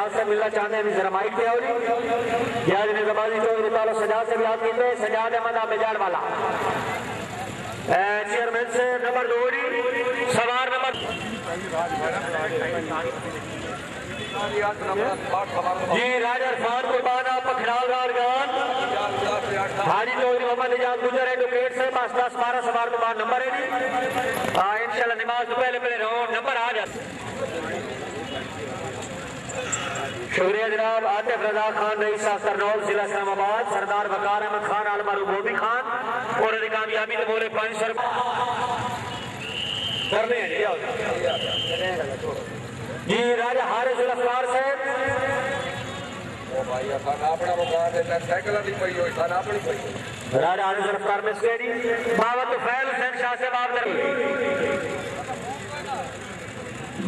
सजाद से मिलना चाहते हैं जरा माइक पे और याद निजाबाजी चौधरी तालो सजाद से भी याद कीते सजाद अहमद आमेजान वाला चेयरमैन से नंबर 2 सवार नंबर जी राजा खान कुर्बाना पखड़ाल गान हाजी चौधरी मोहम्मद इजाज गुजर एडवोकेट से 10-12 सवार के बाद नंबर है जी इंशाल्लाह नमाज तो पहले नंबर आ जाए। शुक्रिया जनाब आतिफ रजा खान रईसा सरनौल जिला इस्लामाबाद सरदार वकार अहमद खान आलमारू गोभी खान और कामयाबी तो बोले 500 करने हैं जी राजा हारिस अफ्तार से राजा हारिस अफ्तार में से बावत फैल हुसैन शाह से बात कर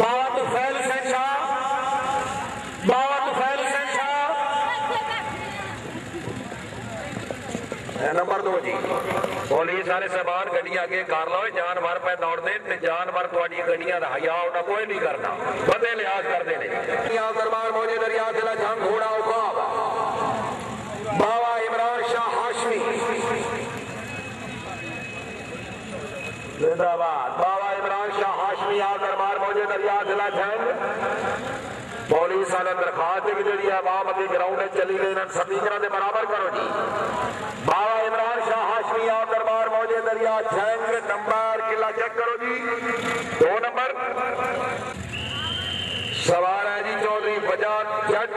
बावत फैल हुसैन शाह नंबर 2 जी पुलिस वाले सामान गड्डियां अगे कर लो जानवर पे दौड़ते जानवर थोड़ी गड्डियां का हया उन्हें कोई नहीं करना बंदे लिहाज करते हैं दरबार मौजे दरिया जिला जंग घोड़ा उकाब बाबा इमरान शाह हाशमी जिंदाबाद बाबा इमरान शाह हाशमी दरबार मौजे दरिया जिला जंग पुलिस वाले दरखास्त जी आवाम अगे ग्राउंड चली गई स्पीकर के बराबर करो जी बाबा इमरान शाह हाशमी दरबार मौजे दरिया जंग नंबर किला चेक करो जी 2 नंबर सवार है जी चौधरी बजाज जट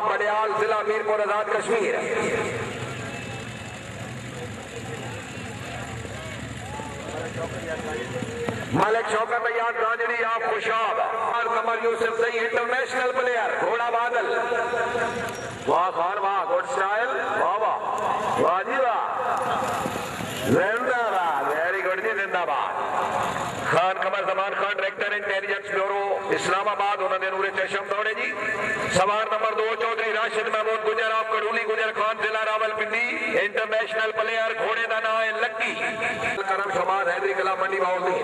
बडियाल जिला मीरपुर आजाद कश्मीर मालिक शौकत अयाद गांजरी आप खुशाब कमर यूसुफ सही इंटरनेशनल प्लेयर घोड़ा बादल वाह खान वाह गुड स्टाइल वाह वाह वाह जी वाह जिंदाबाद वेरी गुड जी जिंदाबाद Khan Qamar Zaman Khan director intelligence bureau Islamabad उन्होंने नूरे चशम दौड़े जी सवार नंबर 2 चौधरी राशिद महमूद गुजर आप कड़ूली गुजर खान जिला रावलपिंडी इंटरनेशनल प्लेयर घोड़े का नाम है लक्की करम शमाद हैदरी कला मंडी बाउंडी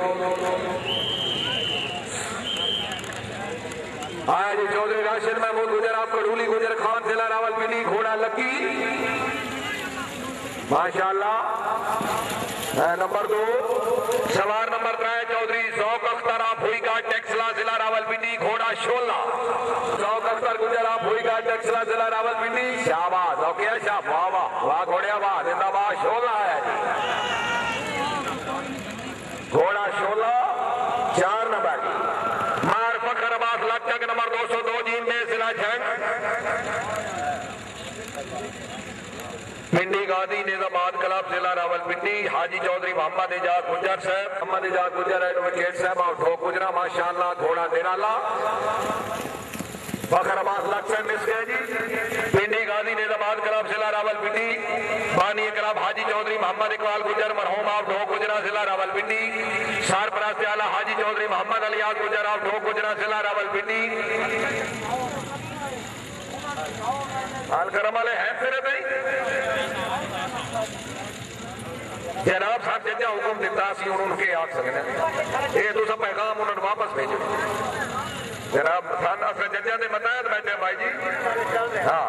आया जी चौधरी राशिद महमूद गुजर आप कड़ूली गुजर खान जिला रावलपिंडी घोड़ा लक्की माशाल्लाह नंबर 2 सवार नंबर 3 चौधरी जौक अख्तर आप हुई का टेक्सला जिला रावलपिंडी घोड़ा शोला जौक अख्तर गुजर आप हुई का टेक्सला जिला रावलपिंडी शाबाश ओके शाह वाह वाह वाह घोड़िया वाह जिंदाबाद शोला है जी घोड़ा शोला 4 नंबर मार फखर अब्बास लटक नंबर 202 जी में जिला जंग पिंडी गांधी निजामाबाद क्लब जिला रावलपिंडी हाजी चौधरी मोहम्मद इजाज गुजर साहब मोहम्मद इजाज गुजर एडवोकेट साहब और ठोक गुजरा माशाल्लाह घोड़ा निराला फखर अब्बास लक्ष्य मिस गए जी पिंडी गांधी निजामाबाद क्लब जिला रावलपिंडी बानी क्लब हाजी चौधरी मोहम्मद इकबाल गुजर मरहूम आप ठोक गुजरा जिला रावलपिंडी सरपरस्त आला हाजी चौधरी मोहम्मद अलियाज गुजर आप ठोक गुजरा जिला रावलपिंडी अलकरम वाले हैं फिर भाई जनाब साहब जजा हुक्म दिता सी हुण उनके आख सकते ये तो सब पैगाम उन्होंने वापस भेजो जनाब जजा ने बताया बैठे भाई जी हाँ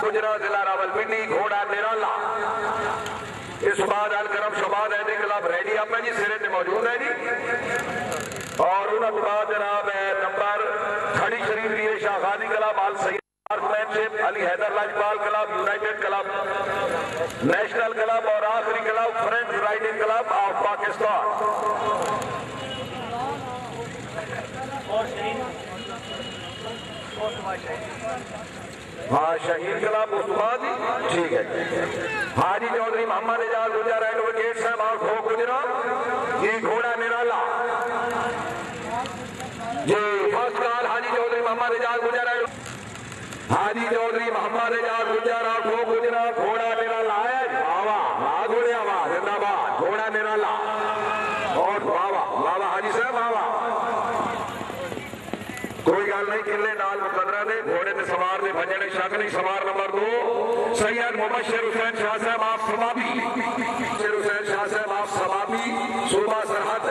गुजरा जिला रावलपिंडी घोड़ा निराला इस बाद अलकरम शबाद है खिलाफ रेडी आप जी सिरे से मौजूद है जी और उन्होंने बाद जनाब नंबर खड़ी शरीफ की शाह गाजी क्लब आल Syed Ali Haider Lajpal club united club national club और आखिरी club French riding club of Pakistan हाँ शहीद क्लब उस्मान ठीक है हाजी चौधरी मोहम्मद इजाज गुजर एडवोकेट साहब और ठोक गुजरा ये घोड़ा निराला जी फर्स्ट कॉल हाजी चौधरी मोहम्मद इजाज गुजर हाजी चौधरी मोहम्मद इजाज गुजर और ठोक गुजरा घोड़ा निराला आया वाह वाह घोड़े वाह जिंदाबाद घोड़ा निराला और वाह वाह हाजी साहब वाह कोई गल नहीं किले नाल मुकदरा ने घोड़े ने सवार ने भजने शक नहीं सवार नंबर 2 सैयद मुबश्शिर हुसैन शाह साहब आप सबाबी हुसैन शाह साहब आप सबाबी सूबा सरहद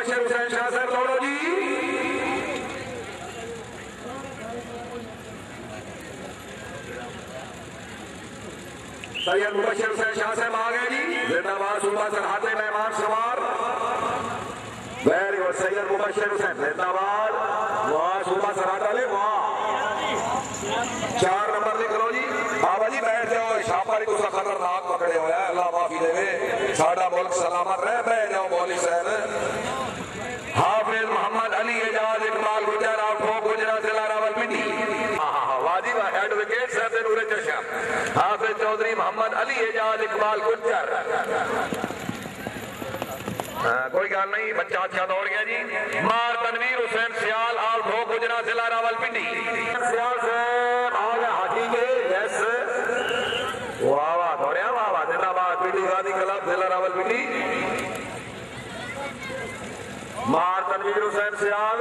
मुबशर हुसैन शाह साहब दौड़ो जी। सैयद मुबशर हुसैन शाह साहब आ गए जी। जिंदाबाद सूबा सरहदे मेहमान सवार। वेरी गुड सैयद मुबशर हुसैन जिंदाबाद। वाह सूबा सरहद वाले वाह। 4 नंबर लिख लो जी। बाबा जी बैठ जाओ। छापा तुसा खतरनाक पकड़े हुआ है। अल्लाह माफी देवे। साडा मुल्क सलामत रहे। बैठ जाओ मौलवी साहब। हाफिज मोहम्मद अली एजाज इकबाल गुजर आउट गुजरात जिला रावलपिंडी। वाजिब एडवोकेट साहब नूरे चशम। हाफिज चौधरी मोहम्मद अली एजाज इकबाल गुजर। कोई गल नहीं बच्चा अच्छा दौड़ गया जी। मार तनवीर हुसैन सियाल आल भोग गुजरात जिला रावलपिंडी। सियाल साहब आ गए हाजी के। यस वाह वाह दौड़िया वाह वाह। जिंदाबाद पीटी गादी क्लब जिला रावलपिंडी। मार तनवीर हुसैन सियाल।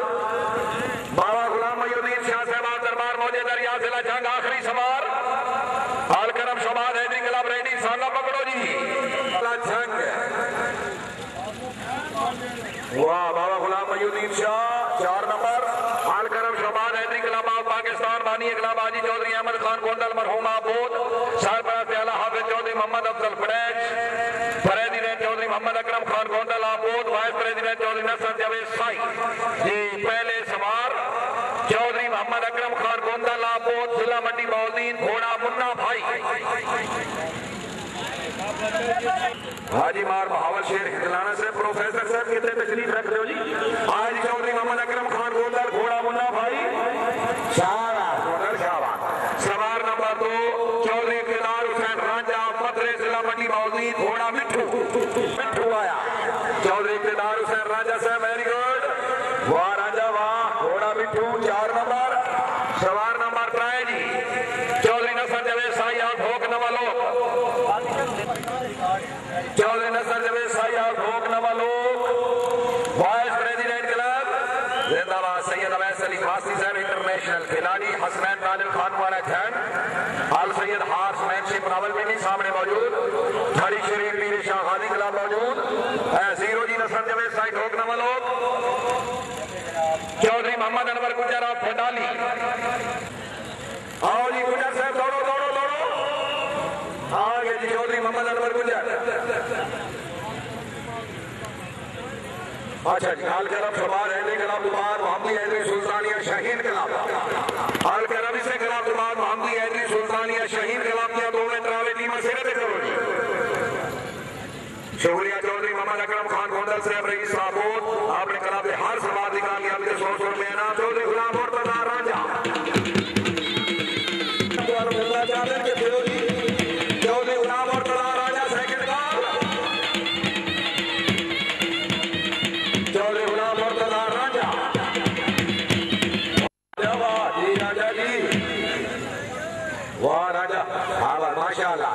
बाबा गुलाम मयूद्दीन शाह साहब दरबार मौजे दरिया जिला जंग आखिरी सवार। आल करम शबाद हैदरी क्लब रेडी साला पकड़ो जी। जंग वाह बाबा गुलाम मयूद्दीन शाह 4 नंबर। आल करम शबाद हैदरी क्लब ऑफ पाकिस्तान बानी क्लब हाजी चौधरी अहमद खान गोंडल मरहूम आबोद। सरपरस्त आला हाफिज Chaudhary Mohammad Afzal फड़ैच। President Chaudhary Mohammad Akram Khan Gondal आबोद। Vice president Chaudhary नसर जावेद साई जी। पहले सवार चौधरी मोहम्मद अकरम खान गोंडल आबोद जिला मंडी मौलदीन घोड़ा मुन्ना भाई। हाजी मार बहावल शेर हिंदलाना से प्रोफेसर साहब कितने तशरीफ रख रहे हो जी। आज चौधरी मोहम्मद अकरम खान गोंडल घोड़ा मुन्ना भाई। शाबाश शाबाश। सवार नंबर 2 चौधरी इक़्तिदार हुसैन रांझा मदरे जिला मंडी मौलदीन घोड़ा मिठू। मिठू आया चौधरी इक़्तिदार हुसैन रांझा साहब वेरी गुड। वाह रांझा वाह घोड़ा मिठू 4 नंबर। सवार नंबर 3 जी चौधरी नसर जावेद साई और भोग नवालोक। चौधरी नसर जावेद साई और भोग नवालोक। वाइस प्रेसिडेंट क्लब जिंदाबाद सैयद अवैस अली फासी साहब इंटरनेशनल खिलाड़ी। हसनैन तालिब खान वाला खैन अल सैयद हार्समैनशिप रावलपिंडी सामने मौजूद। झड़ी शरीफ पीर शाह गाजी क्लब मौजूद। जीरो जी नसर जावेद साई भोग नवालोक। चौधरी मोहम्मद अनवर गुजर और फटाली। आओ जी गुजर साहब दौड़ो दौड़ो दौड़ो। आगे जी चौधरी मोहम्मद अनवर गुजर। अच्छा जी आल करम शबाद हैदरी क्लब दुबार मोहम्मदी हैदरी सुल्तानिया शहीद क्लब। आल करम से क्लब दुबार मोहम्मदी हैदरी सुल्तानिया शहीद क्लब की दोनों तरावे टीम से करो जी। शुक्रिया चौधरी मोहम्मद अकरम खान गोंडल साहब रईस साबोत। आपने क्लब में हर समाज निकाल लिया। 100 रुपये इनाम। चौधरी गुलाम मुर्तजा रांझा चौधरी गुलाम मुर्तजा रांझा सेकंड बार। चौधरी गुलाम मुर्तजा रांझा जी राजा जी वाह राजा हाँ माशाअल्लाह।